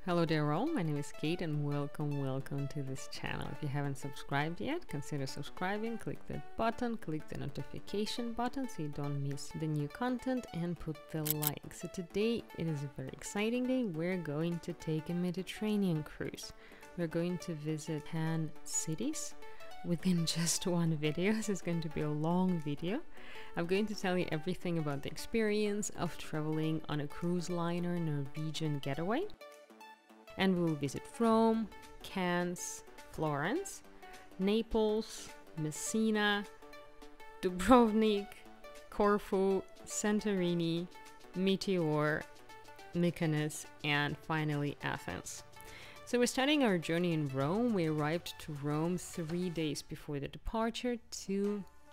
Hello there all, my name is Kate and welcome to this channel. If you haven't subscribed yet, consider subscribing, click that button, click the notification button so you don't miss the new content and put the like. So today it is a very exciting day. We're going to take a Mediterranean cruise. We're going to visit 10 cities within just one video. This is going to be a long video. I'm going to tell you everything about the experience of traveling on a cruise liner Norwegian getaway. And we will visit Rome, Cannes, Florence, Naples, Messina, Dubrovnik, Corfu, Santorini, Meteor, Mykonos, and finally Athens. So we're starting our journey in Rome. We arrived to Rome 3 days before the departure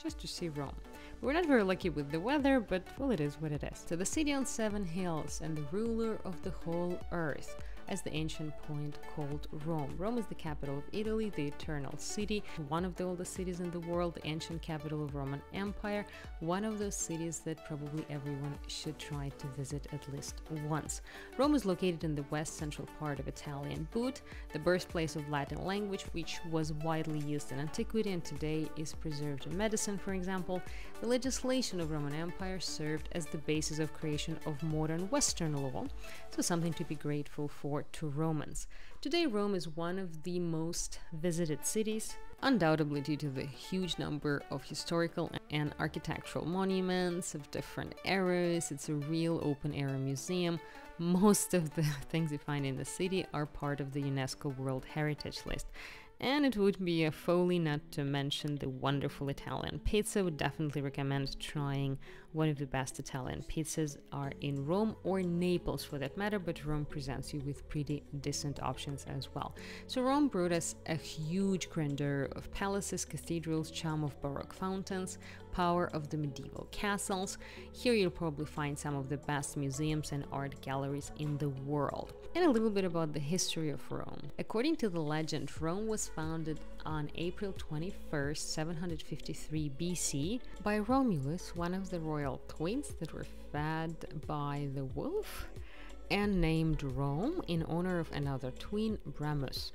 just to see Rome. We're not very lucky with the weather, but well, it is what it is. So the city on 7 hills and the ruler of the whole earth, as the ancient point called Rome. Rome is the capital of Italy, the eternal city, one of the oldest cities in the world, the ancient capital of Roman Empire, one of those cities that probably everyone should try to visit at least once. Rome is located in the west central part of Italian Boot, the birthplace of Latin language, which was widely used in antiquity and today is preserved in medicine, for example. The legislation of Roman Empire served as the basis of creation of modern Western law, so something to be grateful for to Romans. Today, Rome is one of the most visited cities, undoubtedly due to the huge number of historical and architectural monuments of different eras. It's a real open-air museum. Most of the things you find in the city are part of the UNESCO World Heritage List. And it would be a folly not to mention the wonderful Italian pizza. Would definitely recommend trying one of the best Italian pizzas are in Rome or Naples for that matter, but Rome presents you with pretty decent options as well. So Rome brought us a huge grandeur of palaces, cathedrals, charm of Baroque fountains, power of the medieval castles. Here you'll probably find some of the best museums and art galleries in the world. And a little bit about the history of Rome. According to the legend, Rome was founded on April 21st, 753 BC by Romulus, one of the royal twins that were fed by the wolf, and named Rome in honor of another twin, Remus.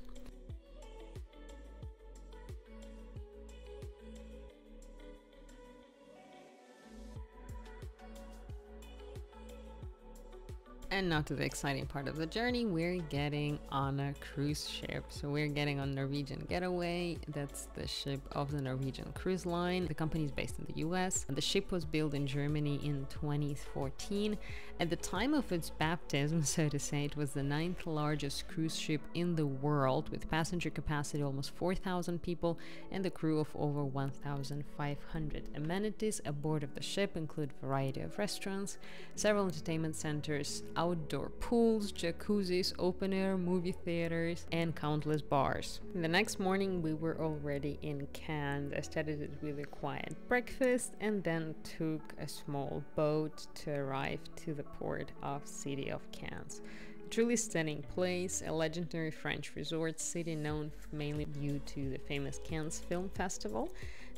And now to the exciting part of the journey, we're getting on a cruise ship. So we're getting on Norwegian Getaway. That's the ship of the Norwegian Cruise Line. The company is based in the US. The ship was built in Germany in 2014. At the time of its baptism, so to say, it was the 9th largest cruise ship in the world, with passenger capacity almost 4,000 people and a crew of over 1,500. Amenities aboard of the ship include a variety of restaurants, several entertainment centers, outdoor pools, jacuzzis, open-air movie theaters, and countless bars. The next morning we were already in Cannes. I started it with a quiet breakfast and then took a small boat to arrive to the port of city of Cannes. A truly stunning place, a legendary French resort city known mainly due to the famous Cannes Film Festival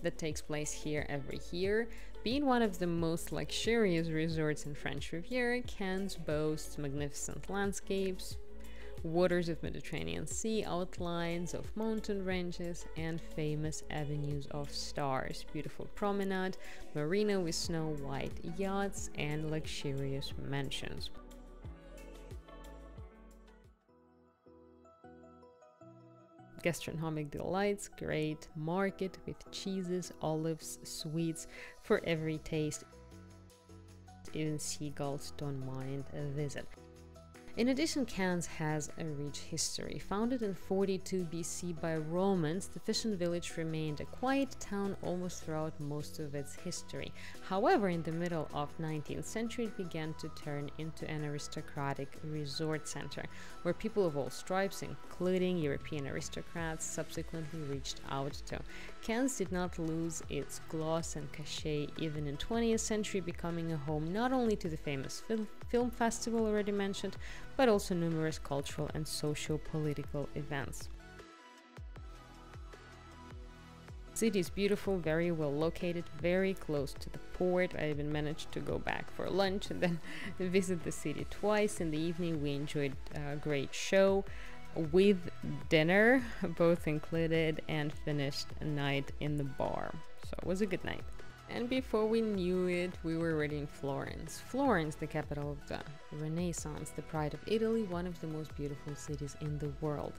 that takes place here every year. Being one of the most luxurious resorts in French Riviera, Cannes boasts magnificent landscapes, waters of Mediterranean Sea, outlines of mountain ranges, and famous avenues of stars, beautiful promenade, marina with snow-white yachts, and luxurious mansions. Gastronomic delights, great market with cheeses, olives, sweets for every taste. Even seagulls don't mind a visit. In addition, Cannes has a rich history. Founded in 42 BC by Romans, the fishing village remained a quiet town almost throughout most of its history. However, in the middle of 19th century, it began to turn into an aristocratic resort center, where people of all stripes, including European aristocrats, subsequently reached out to. Cannes did not lose its gloss and cachet even in 20th century, becoming a home not only to the famous film festival already mentioned, but also numerous cultural and socio-political events. City is beautiful, very well located, very close to the port. I even managed to go back for lunch and then visit the city twice. In the evening we enjoyed a great show with dinner, both included, and finished a night in the bar. So it was a good night. And before we knew it, we were already in Florence. Florence, the capital of the Renaissance, the pride of Italy, one of the most beautiful cities in the world.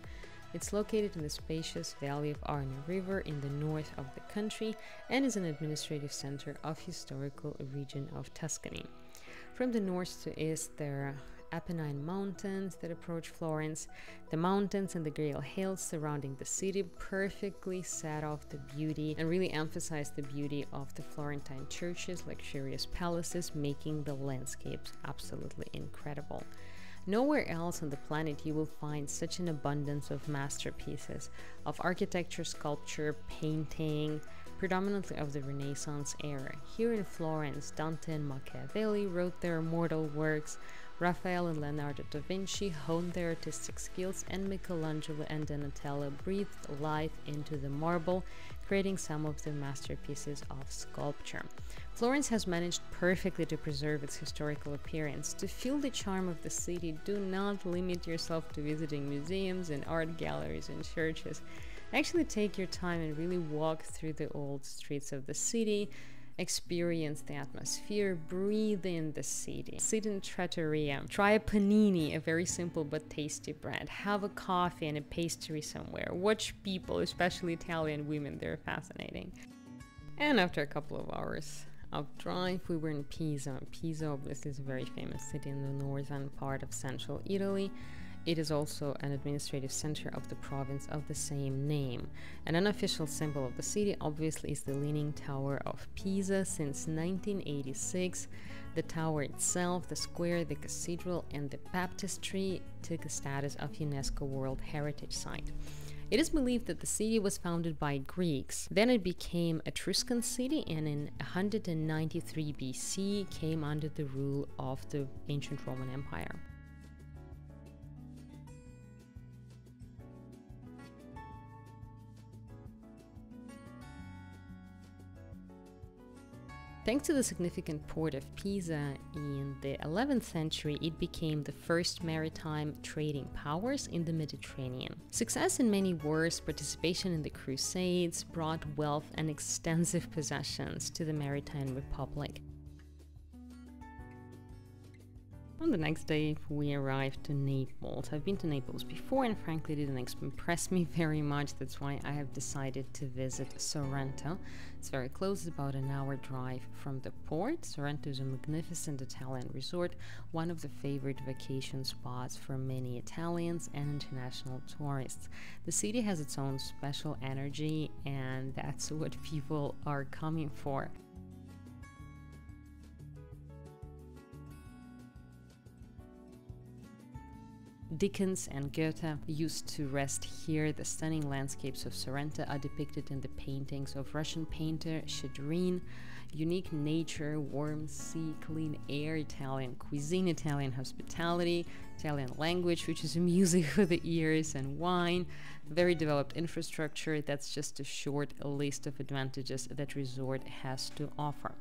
It's located in the spacious valley of Arno River in the north of the country and is an administrative center of historical region of Tuscany. From the north to east, there are Apennine Mountains that approach Florence. The mountains and the Grail Hills surrounding the city perfectly set off the beauty and really emphasize the beauty of the Florentine churches, luxurious palaces, making the landscapes absolutely incredible. Nowhere else on the planet you will find such an abundance of masterpieces of architecture, sculpture, painting, predominantly of the Renaissance era. Here in Florence, Dante and Machiavelli wrote their immortal works, Raphael and Leonardo da Vinci honed their artistic skills, and Michelangelo and Donatello breathed life into the marble, creating some of the masterpieces of sculpture. Florence has managed perfectly to preserve its historical appearance. To feel the charm of the city, do not limit yourself to visiting museums and art galleries and churches. Actually take your time and really walk through the old streets of the city, experience the atmosphere, breathe in the city, sit in a trattoria, try a panini, a very simple but tasty bread, have a coffee and a pastry somewhere, watch people, especially Italian women, they're fascinating. And after a couple of hours of drive, we were in Pisa. Pisa obviously is a very famous city in the northern part of central Italy. It is also an administrative center of the province of the same name. An unofficial symbol of the city obviously is the Leaning Tower of Pisa. Since 1986, the tower itself, the square, the cathedral, and the baptistry took the status of UNESCO World Heritage Site. It is believed that the city was founded by Greeks. Then it became a Etruscan city, and in 193 BC came under the rule of the ancient Roman Empire. Thanks to the significant port of Pisa in the 11th century, it became the first maritime trading powers in the Mediterranean. Success in many wars, participation in the Crusades brought wealth and extensive possessions to the Maritime Republic. On the next day, we arrived to Naples. I've been to Naples before and frankly didn't impress me very much. That's why I have decided to visit Sorrento. It's very close, it's about an hour drive from the port. Sorrento is a magnificent Italian resort, one of the favorite vacation spots for many Italians and international tourists. The city has its own special energy, and that's what people are coming for. Dickens and Goethe used to rest here. The stunning landscapes of Sorrento are depicted in the paintings of Russian painter Shadrin. Unique nature, warm sea, clean air, Italian cuisine, Italian hospitality, Italian language, which is music for the ears, and wine. Very developed infrastructure. That's just a short list of advantages that resort has to offer.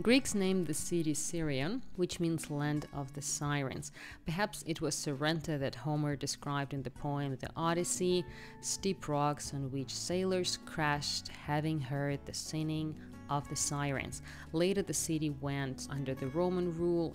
Greeks named the city Sirion, which means land of the sirens. Perhaps it was Sorrento that Homer described in the poem The Odyssey, steep rocks on which sailors crashed, having heard the singing of the sirens. Later the city went under the Roman rule.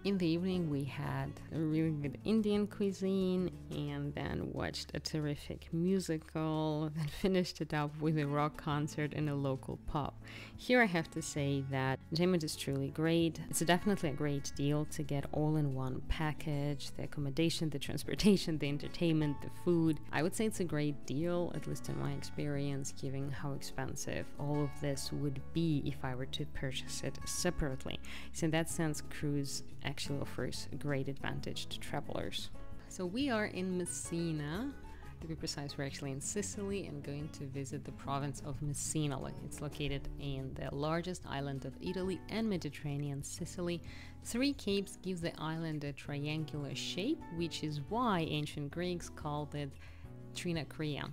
In the evening we had a really good Indian cuisine and then watched a terrific musical, then finished it up with a rock concert in a local pub. Here I have to say that entertainment is truly great. It's definitely a great deal to get all in one package, the accommodation, the transportation, the entertainment, the food. I would say it's a great deal, at least in my experience, given how expensive all of this would be if I were to purchase it separately. So in that sense, cruise actually offers a great advantage to travelers. So we are in Messina. To be precise, we're actually in Sicily and going to visit the province of Messina. It's located in the largest island of Italy and Mediterranean, Sicily. 3 capes give the island a triangular shape, which is why ancient Greeks called it Trinacria.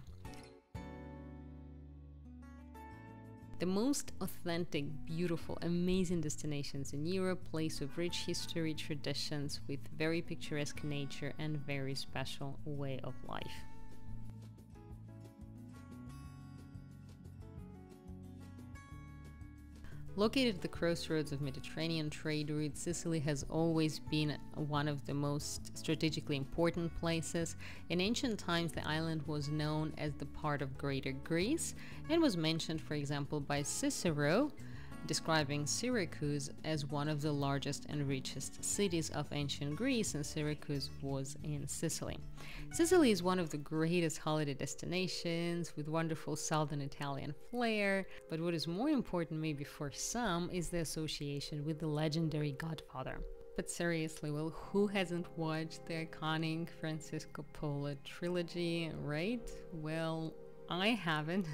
The most authentic, beautiful, amazing destinations in Europe, place of rich history, traditions, with very picturesque nature and very special way of life. Located at the crossroads of Mediterranean trade routes, Sicily has always been one of the most strategically important places. In ancient times, the island was known as the part of Greater Greece and was mentioned, for example, by Cicero, describing Syracuse as one of the largest and richest cities of ancient Greece, and Syracuse was in Sicily. Sicily is one of the greatest holiday destinations with wonderful southern Italian flair, but what is more important maybe for some is the association with the legendary Godfather. But seriously, well, who hasn't watched the iconic Francis Coppola trilogy, right? Well, I haven't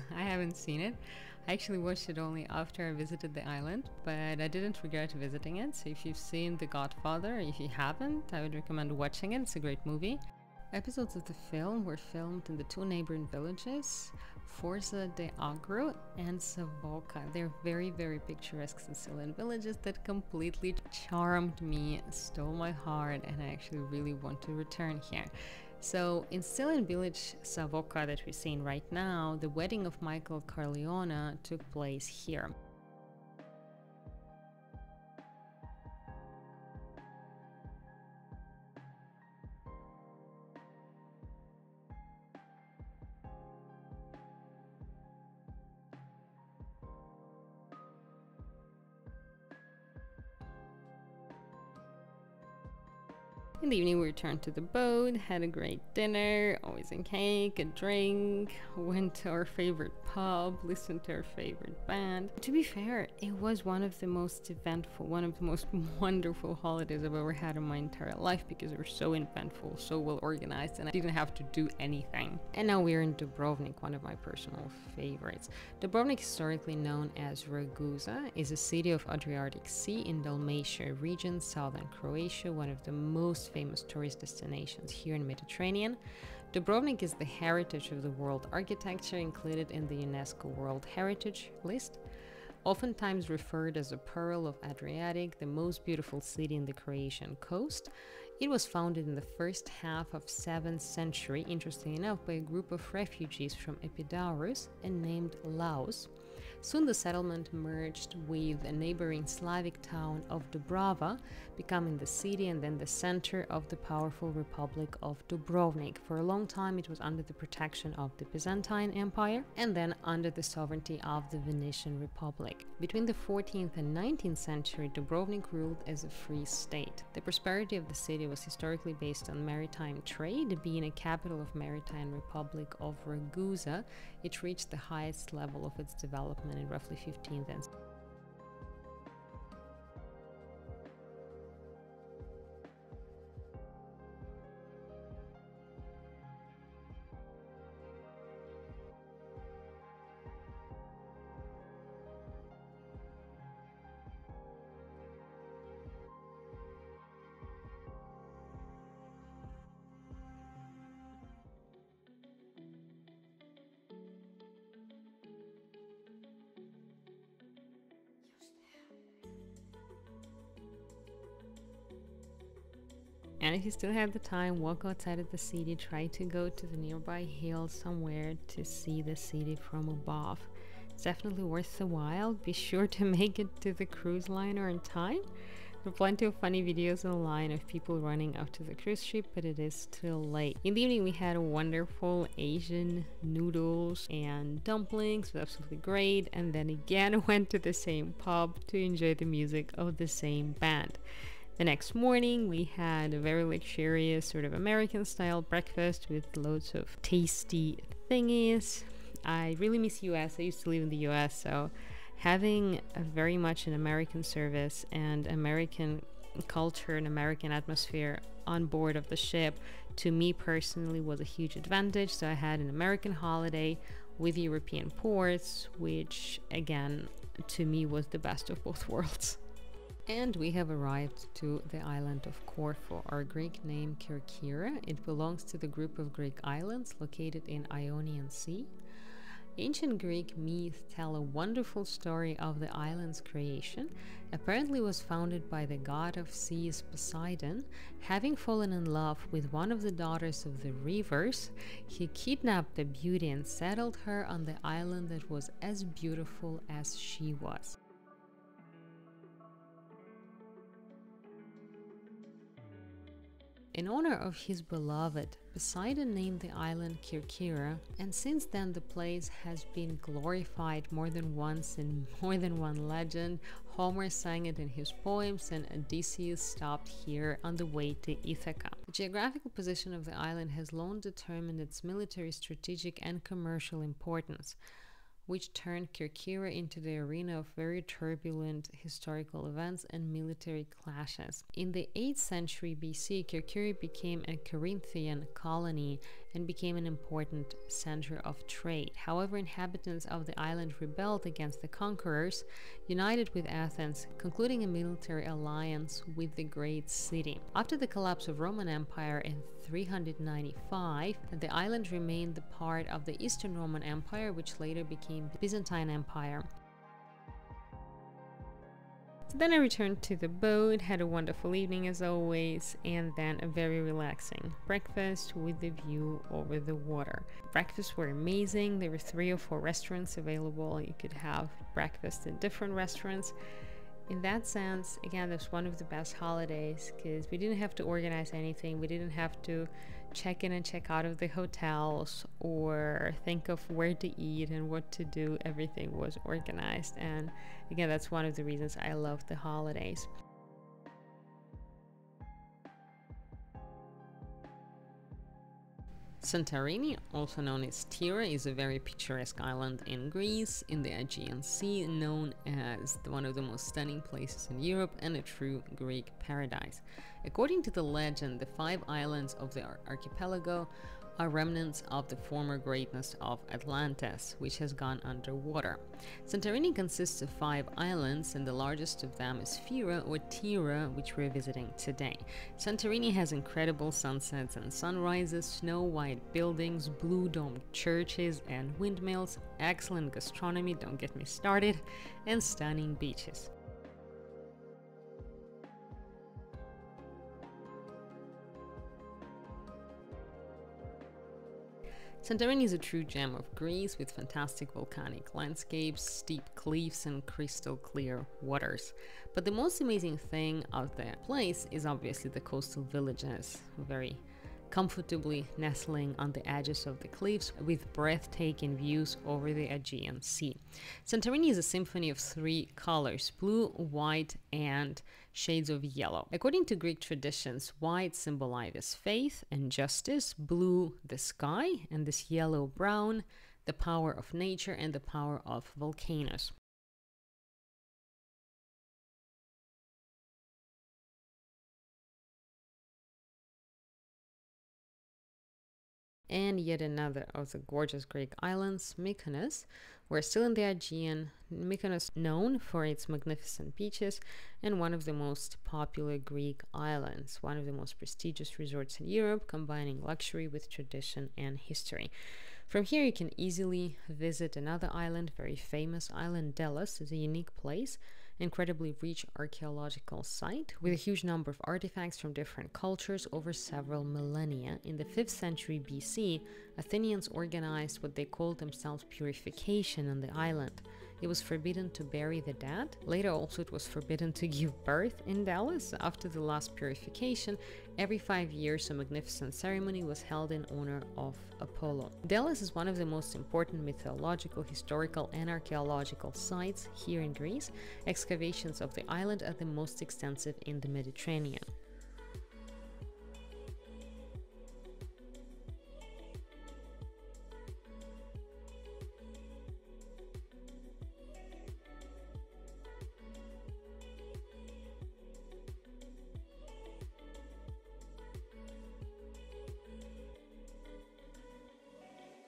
seen it. I actually watched it only after I visited the island, but I didn't regret visiting it. So if you've seen The Godfather, if you haven't, I would recommend watching it. It's a great movie. Episodes of the film were filmed in the 2 neighboring villages, Forza de Agro and Savoca. They're very, very picturesque Sicilian villages that completely charmed me, stole my heart, and I actually really want to return here. So in Sicilian village Savoca that we're seeing right now, the wedding of Michael Corleone took place here. In the evening, we returned to the boat, had a great dinner, always a cake, a drink, went to our favorite pub, listened to our favorite band. To be fair, it was one of the most eventful, one of the most wonderful holidays I've ever had in my entire life, because they were so eventful, so well organized, and I didn't have to do anything. And now we're in Dubrovnik, one of my personal favorites. Dubrovnik, historically known as Ragusa, is a city of Adriatic Sea in Dalmatia region, southern Croatia, one of the most famous tourist destinations here in Mediterranean. Dubrovnik is the heritage of the world architecture, included in the UNESCO World Heritage List. Oftentimes referred as a Pearl of Adriatic, the most beautiful city in the Croatian coast. It was founded in the first half of 7th century, interestingly enough, by a group of refugees from Epidaurus and named Laos. Soon the settlement merged with a neighboring Slavic town of Dubrava, becoming the city and then the center of the powerful Republic of Dubrovnik. For a long time it was under the protection of the Byzantine Empire and then under the sovereignty of the Venetian Republic. Between the 14th and 19th century, Dubrovnik ruled as a free state. The prosperity of the city was historically based on maritime trade. Being a capital of Maritime Republic of Ragusa, it reached the highest level of its development in roughly 15th and And if you still have the time, walk outside of the city, try to go to the nearby hill somewhere to see the city from above. It's definitely worth the while. Be sure to make it to the cruise liner in time. There are plenty of funny videos online of people running up to the cruise ship, but it is still late. In the evening we had wonderful Asian noodles and dumplings. It was absolutely great. And then again went to the same pub to enjoy the music of the same band. The next morning we had a very luxurious sort of American style breakfast with loads of tasty thingies. I really miss US. I used to live in the US, so having a very much an American service and American culture and American atmosphere on board of the ship, to me personally was a huge advantage. So I had an American holiday with European ports, which again to me was the best of both worlds. And we have arrived to the island of Corfu, our Greek name Kerkyra. It belongs to the group of Greek islands located in Ionian Sea. Ancient Greek myths tell a wonderful story of the island's creation. Apparently was founded by the god of seas Poseidon. Having fallen in love with one of the daughters of the rivers, he kidnapped the beauty and settled her on the island that was as beautiful as she was. In honor of his beloved, Poseidon named the island Kerkyra, and since then the place has been glorified more than once in more than one legend. Homer sang it in his poems, and Odysseus stopped here on the way to Ithaca. The geographical position of the island has long determined its military, strategic, and commercial importance, which turned Kerkyra into the arena of very turbulent historical events and military clashes. In the 8th century BC, Kerkyra became a Corinthian colony and became an important center of trade. However, inhabitants of the island rebelled against the conquerors, united with Athens, concluding a military alliance with the great city. After the collapse of Roman Empire in 395, the island remained the part of the Eastern Roman Empire, which later became the Byzantine Empire. So then I returned to the boat, had a wonderful evening as always, and then a very relaxing breakfast with the view over the water. Breakfasts were amazing. There were 3 or 4 restaurants available. You could have breakfast in different restaurants. In that sense, again, that's one of the best holidays because we didn't have to organize anything. We didn't have to check in and check out of the hotels or think of where to eat and what to do. Everything was organized. And again, that's one of the reasons I love the holidays. Santorini, also known as Tyre, is a very picturesque island in Greece in the Aegean Sea, known as one of the most stunning places in Europe and a true Greek paradise. According to the legend, the 5 islands of the archipelago are remnants of the former greatness of Atlantis, which has gone underwater. Santorini consists of 5 islands, and the largest of them is Fira or Tyre, which we're visiting today. Santorini has incredible sunsets and sunrises, snow-white buildings, blue-domed churches and windmills, excellent gastronomy, don't get me started, and stunning beaches. Santorini is a true gem of Greece with fantastic volcanic landscapes, steep cliffs, and crystal clear waters. But the most amazing thing of the place is obviously the coastal villages, very comfortably nestling on the edges of the cliffs with breathtaking views over the Aegean Sea. Santorini is a symphony of 3 colors: blue, white, and shades of yellow. According to Greek traditions, white symbolizes faith and justice, blue the sky, and this yellow-brown the power of nature and the power of volcanoes. And yet another of the gorgeous Greek islands, Mykonos. We're still in the Aegean. Mykonos, known for its magnificent beaches, and one of the most popular Greek islands, one of the most prestigious resorts in Europe, combining luxury with tradition and history. From here you can easily visit another island, very famous island, Delos. Is a unique place, incredibly rich archaeological site with a huge number of artifacts from different cultures over several millennia. In the 5th century BC, Athenians organized what they called themselves purification on the island. It was forbidden to bury the dead. Later also it was forbidden to give birth in Delos. After the last purification, every 5 years a magnificent ceremony was held in honor of Apollo. Delos is one of the most important mythological, historical, and archaeological sites here in Greece. Excavations of the island are the most extensive in the Mediterranean.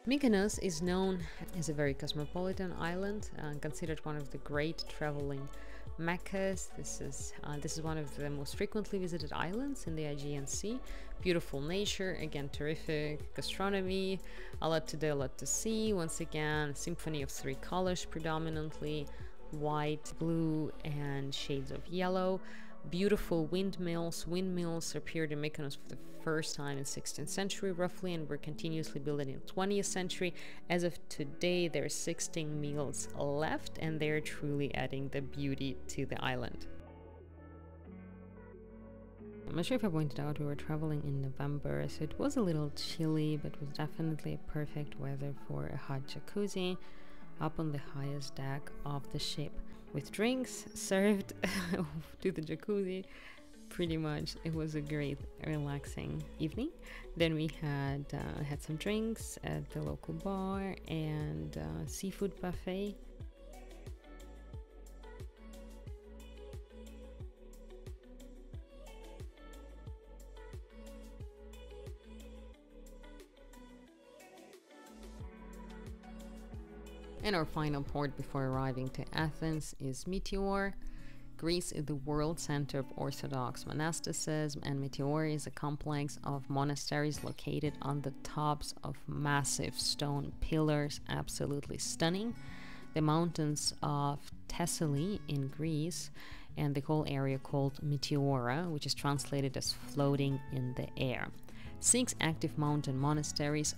Mykonos is known as a very cosmopolitan island, considered one of the great traveling meccas. This is one of the most frequently visited islands in the Aegean Sea. Beautiful nature, again terrific gastronomy, a lot to do, a lot to see. Once again, symphony of three colors predominantly: white, blue, and shades of yellow. Beautiful windmills. Windmills appeared in Mykonos for the first time in 16th century roughly, and were continuously built in the 20th century. As of today, there are 16 mills left, and they're truly adding the beauty to the island. I'm not sure if I pointed out we were traveling in November, so it was a little chilly, but was definitely perfect weather for a hot jacuzzi up on the highest deck of the ship, with drinks served to the jacuzzi. Pretty much it was a great relaxing evening. Then we had some drinks at the local bar and seafood buffet. And our final port before arriving to Athens is Meteor. Greece is the world center of Orthodox monasticism, and Meteor is a complex of monasteries located on the tops of massive stone pillars, absolutely stunning. The mountains of Thessaly in Greece, and the whole area called Meteora, which is translated as floating in the air. 6 active mountain monasteries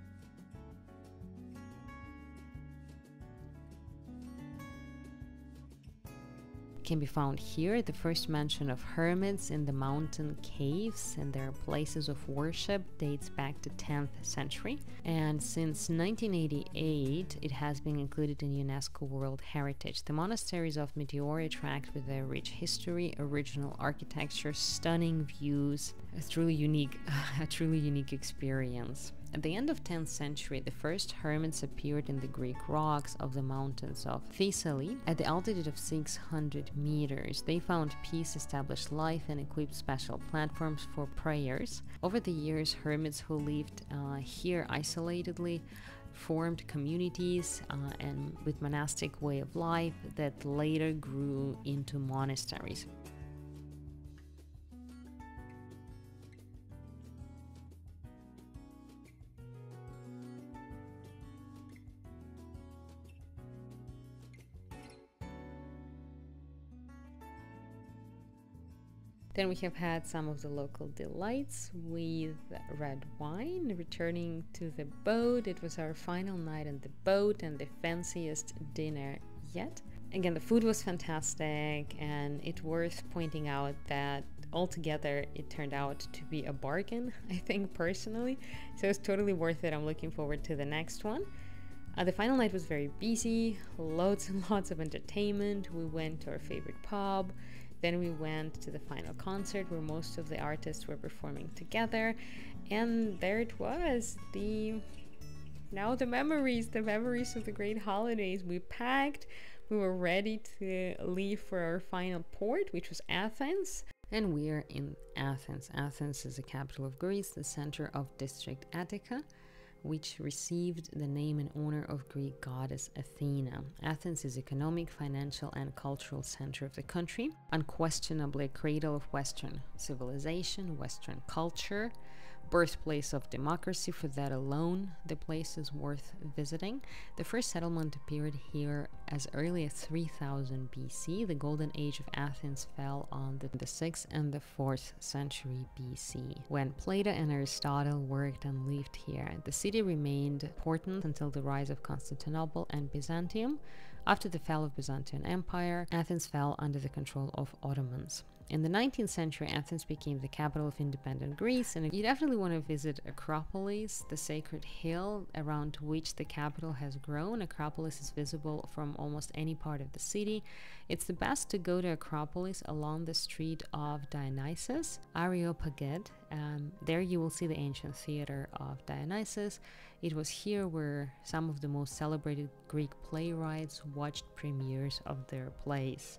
can be found here. The first mention of hermits in the mountain caves and their places of worship dates back to 10th century, and since 1988 it has been included in UNESCO World Heritage. The monasteries of Meteor attract with their rich history, original architecture, stunning views, a truly unique experience. At the end of 10th century, the first hermits appeared in the Greek rocks of the mountains of Thessaly. At the altitude of 600 meters, they found peace, established life, and equipped special platforms for prayers. Over the years, hermits who lived here isolatedly formed communities and with monastic way of life that later grew into monasteries. Then we have had some of the local delights with red wine. Returning to the boat, it was our final night on the boat and the fanciest dinner yet. Again, the food was fantastic, and it's worth pointing out that altogether it turned out to be a bargain, I think, personally. So it's totally worth it. I'm looking forward to the next one. The final night was very busy, loads and lots of entertainment. We went to our favorite pub. Then we went to the final concert where most of the artists were performing together, and there it was, the memories of the great holidays. We packed, we were ready to leave for our final port, which was Athens. And we're in Athens. Athens is the capital of Greece, the center of district Attica, which received the name in honor of Greek goddess Athena. Athens is economic, financial, and cultural center of the country, unquestionably a cradle of Western civilization, Western culture, birthplace of democracy. For that alone, the place is worth visiting. The first settlement appeared here as early as 3000 BC. The golden age of Athens fell on the 6th and the 4th century BC, when Plato and Aristotle worked and lived here. The city remained important until the rise of Constantinople and Byzantium. After the fall of Byzantine Empire, Athens fell under the control of Ottomans. In the 19th century, Athens became the capital of independent Greece, and you definitely want to visit Acropolis, the sacred hill around which the capital has grown. Acropolis is visible from almost any part of the city. It's the best to go to Acropolis along the street of Dionysus, Areopagite. There you will see the ancient theater of Dionysus. It was here where some of the most celebrated Greek playwrights watched premieres of their plays.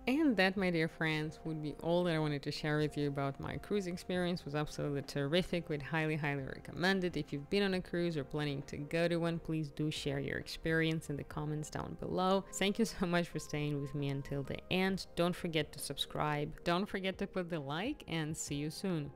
And that, my dear friends, would be all that I wanted to share with you about my cruise experience. It was absolutely terrific. Would highly recommend it. If you've been on a cruise or planning to go to one, please do share your experience in the comments down below. Thank you so much for staying with me until the end. Don't forget to subscribe. Don't forget to put the like, and see you soon.